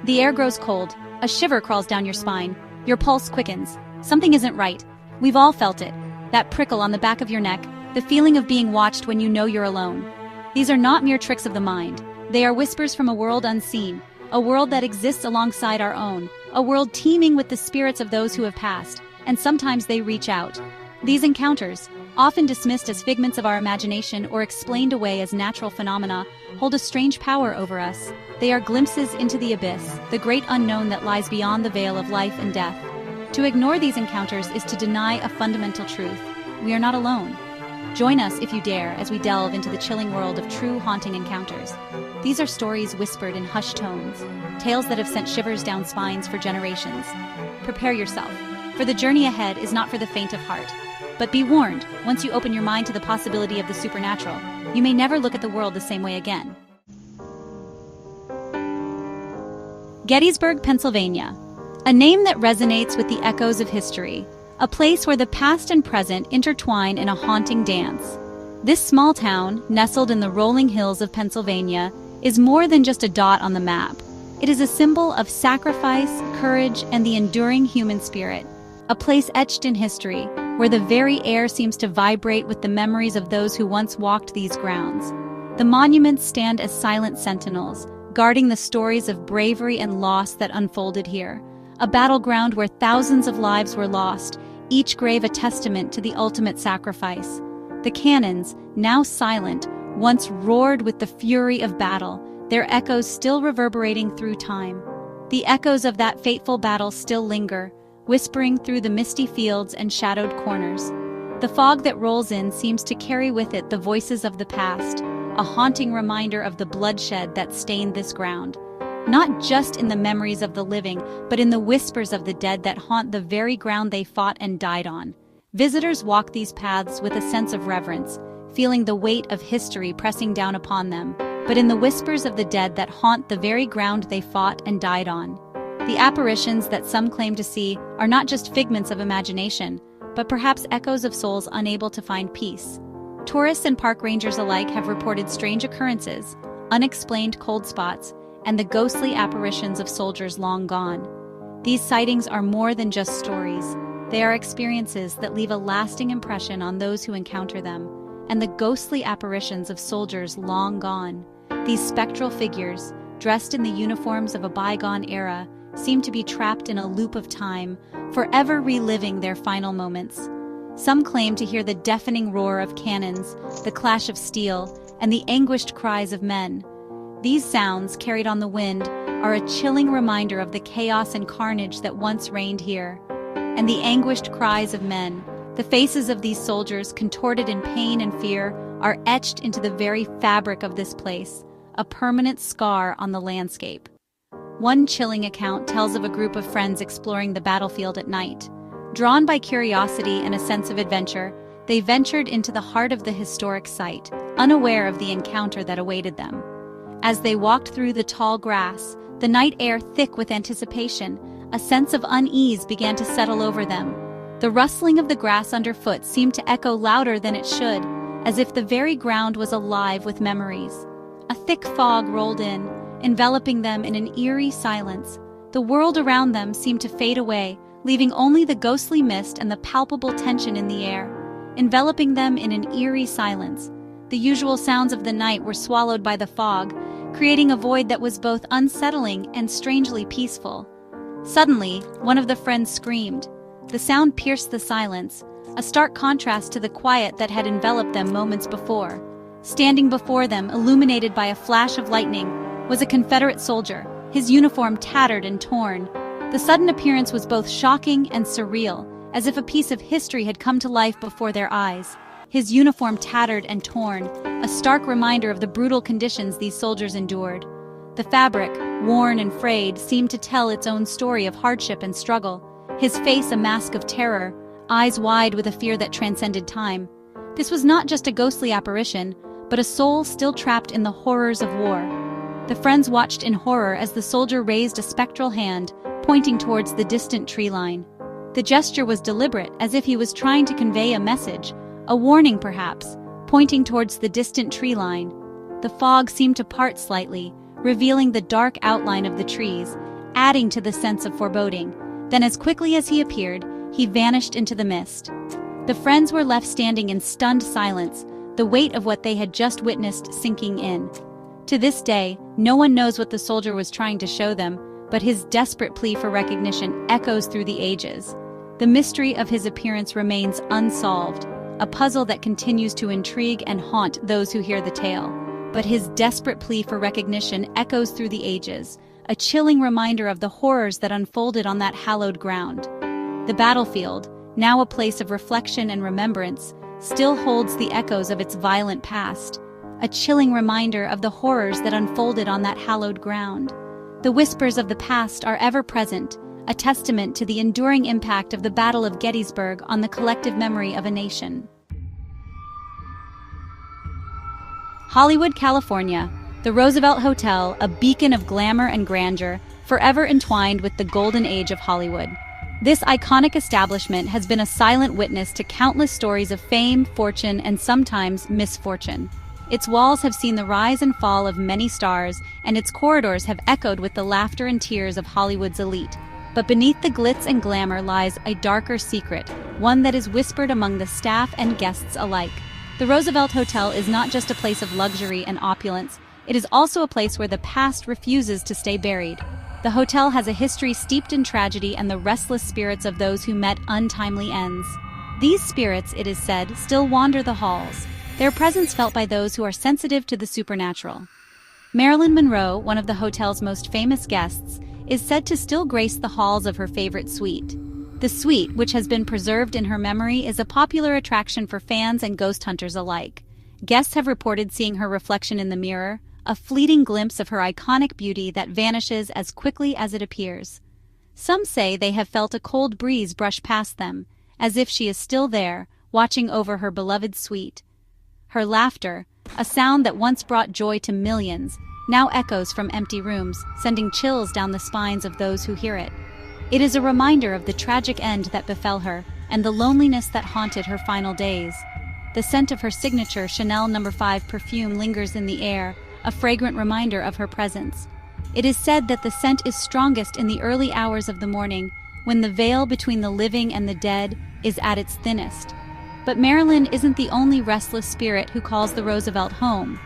The air grows cold, a shiver crawls down your spine, your pulse quickens. Something isn't right. We've all felt it. That prickle on the back of your neck, the feeling of being watched when you know you're alone. These are not mere tricks of the mind. They are whispers from a world unseen, a world that exists alongside our own, a world teeming with the spirits of those who have passed, and sometimes they reach out. These encounters, often dismissed as figments of our imagination or explained away as natural phenomena, hold a strange power over us. They are glimpses into the abyss, the great unknown that lies beyond the veil of life and death. To ignore these encounters is to deny a fundamental truth. We are not alone. Join us if you dare as we delve into the chilling world of true haunting encounters. These are stories whispered in hushed tones, tales that have sent shivers down spines for generations. Prepare yourself, for the journey ahead is not for the faint of heart. But be warned, once you open your mind to the possibility of the supernatural, you may never look at the world the same way again. Gettysburg, Pennsylvania. A name that resonates with the echoes of history. A place where the past and present intertwine in a haunting dance. This small town, nestled in the rolling hills of Pennsylvania, is more than just a dot on the map. It is a symbol of sacrifice, courage, and the enduring human spirit. A place etched in history, where the very air seems to vibrate with the memories of those who once walked these grounds. The monuments stand as silent sentinels, guarding the stories of bravery and loss that unfolded here. A battleground where thousands of lives were lost, each grave a testament to the ultimate sacrifice. The cannons, now silent, once roared with the fury of battle, their echoes still reverberating through time. The echoes of that fateful battle still linger, whispering through the misty fields and shadowed corners. The fog that rolls in seems to carry with it the voices of the past, a haunting reminder of the bloodshed that stained this ground. Not just in the memories of the living, but in the whispers of the dead that haunt the very ground they fought and died on. Visitors walk these paths with a sense of reverence, feeling the weight of history pressing down upon them, but in the whispers of the dead that haunt the very ground they fought and died on. The apparitions that some claim to see are not just figments of imagination, but perhaps echoes of souls unable to find peace. Tourists and park rangers alike have reported strange occurrences, unexplained cold spots, and the ghostly apparitions of soldiers long gone. These sightings are more than just stories. They are experiences that leave a lasting impression on those who encounter them. And the ghostly apparitions of soldiers long gone, these spectral figures, dressed in the uniforms of a bygone era, seem to be trapped in a loop of time, forever reliving their final moments. Some claim to hear the deafening roar of cannons, the clash of steel, and the anguished cries of men. These sounds, carried on the wind, are a chilling reminder of the chaos and carnage that once reigned here. And the anguished cries of men, the faces of these soldiers contorted in pain and fear, are etched into the very fabric of this place, a permanent scar on the landscape. One chilling account tells of a group of friends exploring the battlefield at night. Drawn by curiosity and a sense of adventure, they ventured into the heart of the historic site, unaware of the encounter that awaited them. As they walked through the tall grass, the night air thick with anticipation, a sense of unease began to settle over them. The rustling of the grass underfoot seemed to echo louder than it should, as if the very ground was alive with memories. A thick fog rolled in, enveloping them in an eerie silence. The world around them seemed to fade away, leaving only the ghostly mist and the palpable tension in the air, enveloping them in an eerie silence. The usual sounds of the night were swallowed by the fog, creating a void that was both unsettling and strangely peaceful. Suddenly, one of the friends screamed. The sound pierced the silence, a stark contrast to the quiet that had enveloped them moments before. Standing before them, illuminated by a flash of lightning, was a Confederate soldier, his uniform tattered and torn. The sudden appearance was both shocking and surreal, as if a piece of history had come to life before their eyes. His uniform tattered and torn, a stark reminder of the brutal conditions these soldiers endured. The fabric, worn and frayed, seemed to tell its own story of hardship and struggle, his face a mask of terror, eyes wide with a fear that transcended time. This was not just a ghostly apparition, but a soul still trapped in the horrors of war. The friends watched in horror as the soldier raised a spectral hand, pointing towards the distant tree line. The gesture was deliberate, as if he was trying to convey a message, a warning perhaps, pointing towards the distant tree line. The fog seemed to part slightly, revealing the dark outline of the trees, adding to the sense of foreboding. Then as quickly as he appeared, he vanished into the mist. The friends were left standing in stunned silence, the weight of what they had just witnessed sinking in. To this day, no one knows what the soldier was trying to show them, but his desperate plea for recognition echoes through the ages. The mystery of his appearance remains unsolved, a puzzle that continues to intrigue and haunt those who hear the tale. But his desperate plea for recognition echoes through the ages, a chilling reminder of the horrors that unfolded on that hallowed ground. The battlefield, now a place of reflection and remembrance, still holds the echoes of its violent past, a chilling reminder of the horrors that unfolded on that hallowed ground. The whispers of the past are ever present, a testament to the enduring impact of the Battle of Gettysburg on the collective memory of a nation. Hollywood, California, the Roosevelt Hotel, a beacon of glamour and grandeur, forever entwined with the golden age of Hollywood. This iconic establishment has been a silent witness to countless stories of fame, fortune, and sometimes misfortune. Its walls have seen the rise and fall of many stars, and its corridors have echoed with the laughter and tears of Hollywood's elite. But beneath the glitz and glamour lies a darker secret, one that is whispered among the staff and guests alike. The Roosevelt Hotel is not just a place of luxury and opulence, it is also a place where the past refuses to stay buried. The hotel has a history steeped in tragedy and the restless spirits of those who met untimely ends. These spirits, it is said, still wander the halls, their presence felt by those who are sensitive to the supernatural. Marilyn Monroe, one of the hotel's most famous guests, is said to still grace the halls of her favorite suite. The suite, which has been preserved in her memory, is a popular attraction for fans and ghost hunters alike. Guests have reported seeing her reflection in the mirror, a fleeting glimpse of her iconic beauty that vanishes as quickly as it appears. Some say they have felt a cold breeze brush past them, as if she is still there, watching over her beloved suite. Her laughter, a sound that once brought joy to millions, now echoes from empty rooms, sending chills down the spines of those who hear it. It is a reminder of the tragic end that befell her and the loneliness that haunted her final days. The scent of her signature Chanel No. 5 perfume lingers in the air, a fragrant reminder of her presence. It is said that the scent is strongest in the early hours of the morning, when the veil between the living and the dead is at its thinnest. But Marilyn isn't the only restless spirit who calls the Roosevelt home.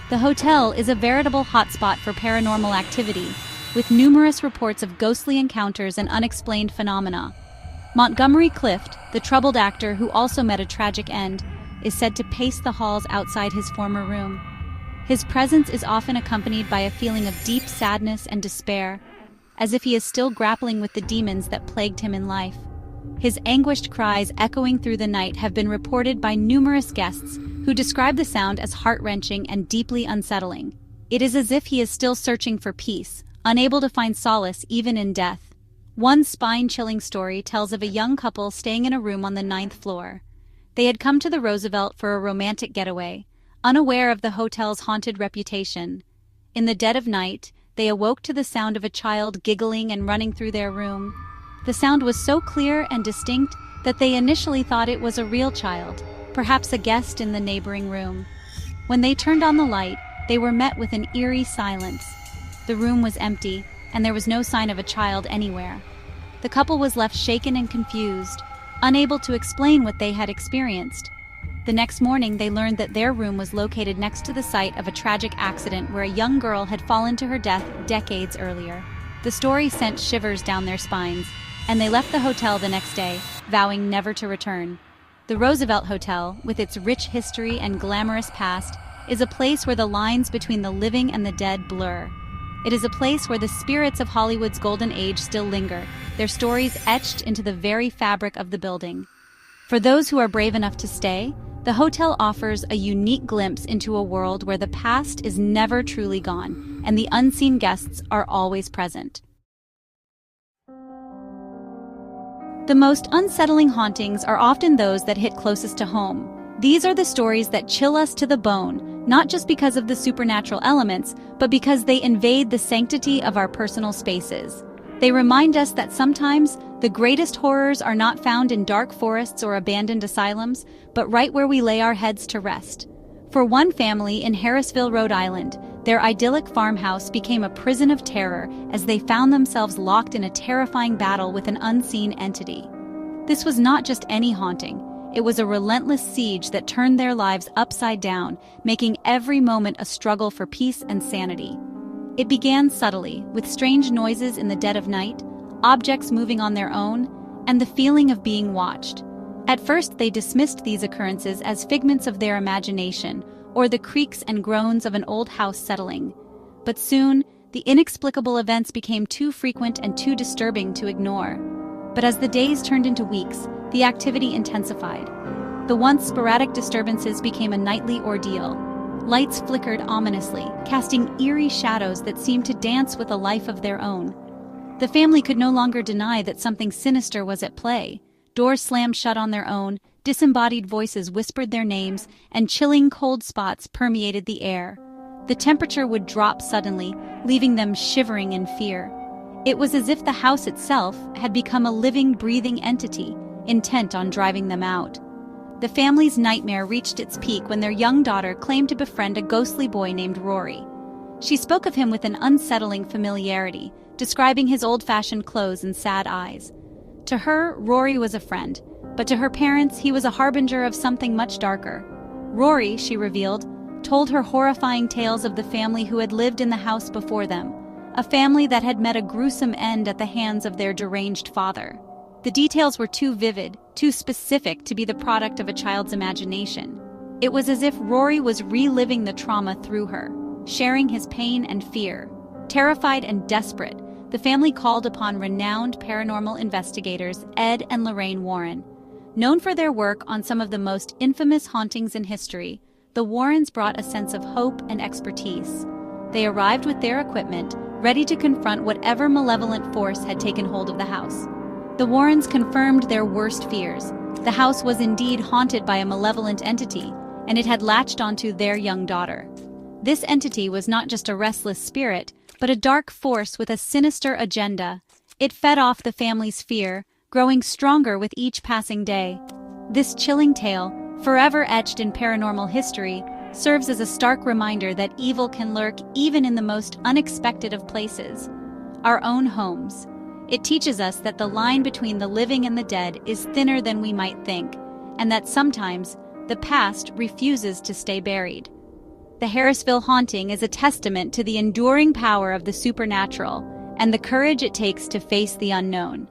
The hotel is a veritable hotspot for paranormal activity, with numerous reports of ghostly encounters and unexplained phenomena. Montgomery Clift, the troubled actor who also met a tragic end, is said to pace the halls outside his former room. His presence is often accompanied by a feeling of deep sadness and despair, as if he is still grappling with the demons that plagued him in life. His anguished cries echoing through the night have been reported by numerous guests who describe the sound as heart-wrenching and deeply unsettling. It is as if he is still searching for peace, unable to find solace even in death. One spine-chilling story tells of a young couple staying in a room on the 9th floor. They had come to the Roosevelt for a romantic getaway, unaware of the hotel's haunted reputation. In the dead of night, they awoke to the sound of a child giggling and running through their room. The sound was so clear and distinct that they initially thought it was a real child, perhaps a guest in the neighboring room. When they turned on the light, they were met with an eerie silence. The room was empty, and there was no sign of a child anywhere. The couple was left shaken and confused, unable to explain what they had experienced. The next morning, they learned that their room was located next to the site of a tragic accident where a young girl had fallen to her death decades earlier. The story sent shivers down their spines, and they left the hotel the next day, vowing never to return. The Roosevelt Hotel, with its rich history and glamorous past, is a place where the lines between the living and the dead blur. It is a place where the spirits of Hollywood's golden age still linger, their stories etched into the very fabric of the building. For those who are brave enough to stay, the hotel offers a unique glimpse into a world where the past is never truly gone, and the unseen guests are always present. The most unsettling hauntings are often those that hit closest to home. These are the stories that chill us to the bone, not just because of the supernatural elements, but because they invade the sanctity of our personal spaces. They remind us that sometimes the greatest horrors are not found in dark forests or abandoned asylums, but right where we lay our heads to rest. For one family in Harrisville, Rhode Island, Their idyllic farmhouse became a prison of terror as they found themselves locked in a terrifying battle with an unseen entity. This was not just any haunting. It was a relentless siege that turned their lives upside down, making every moment a struggle for peace and sanity. It began subtly, with strange noises in the dead of night, objects moving on their own, and the feeling of being watched. At first, they dismissed these occurrences as figments of their imagination, or the creaks and groans of an old house settling. But soon, the inexplicable events became too frequent and too disturbing to ignore. But as the days turned into weeks, the activity intensified. The once sporadic disturbances became a nightly ordeal. Lights flickered ominously, casting eerie shadows that seemed to dance with a life of their own. The family could no longer deny that something sinister was at play. Doors slammed shut on their own, disembodied voices whispered their names, and chilling cold spots permeated the air. The temperature would drop suddenly, leaving them shivering in fear. It was as if the house itself had become a living, breathing entity, intent on driving them out. The family's nightmare reached its peak when their young daughter claimed to befriend a ghostly boy named Rory. She spoke of him with an unsettling familiarity, describing his old-fashioned clothes and sad eyes. To her, Rory was a friend, but to her parents, he was a harbinger of something much darker. Rory, she revealed, told her horrifying tales of the family who had lived in the house before them, a family that had met a gruesome end at the hands of their deranged father. The details were too vivid, too specific to be the product of a child's imagination. It was as if Rory was reliving the trauma through her, sharing his pain and fear. Terrified and desperate, the family called upon renowned paranormal investigators Ed and Lorraine Warren. Known for their work on some of the most infamous hauntings in history, the Warrens brought a sense of hope and expertise. They arrived with their equipment, ready to confront whatever malevolent force had taken hold of the house. The Warrens confirmed their worst fears. The house was indeed haunted by a malevolent entity, and it had latched onto their young daughter. This entity was not just a restless spirit, but a dark force with a sinister agenda. It fed off the family's fear, growing stronger with each passing day. This chilling tale, forever etched in paranormal history, serves as a stark reminder that evil can lurk even in the most unexpected of places, our own homes. It teaches us that the line between the living and the dead is thinner than we might think, and that sometimes the past refuses to stay buried. The Harrisville haunting is a testament to the enduring power of the supernatural and the courage it takes to face the unknown.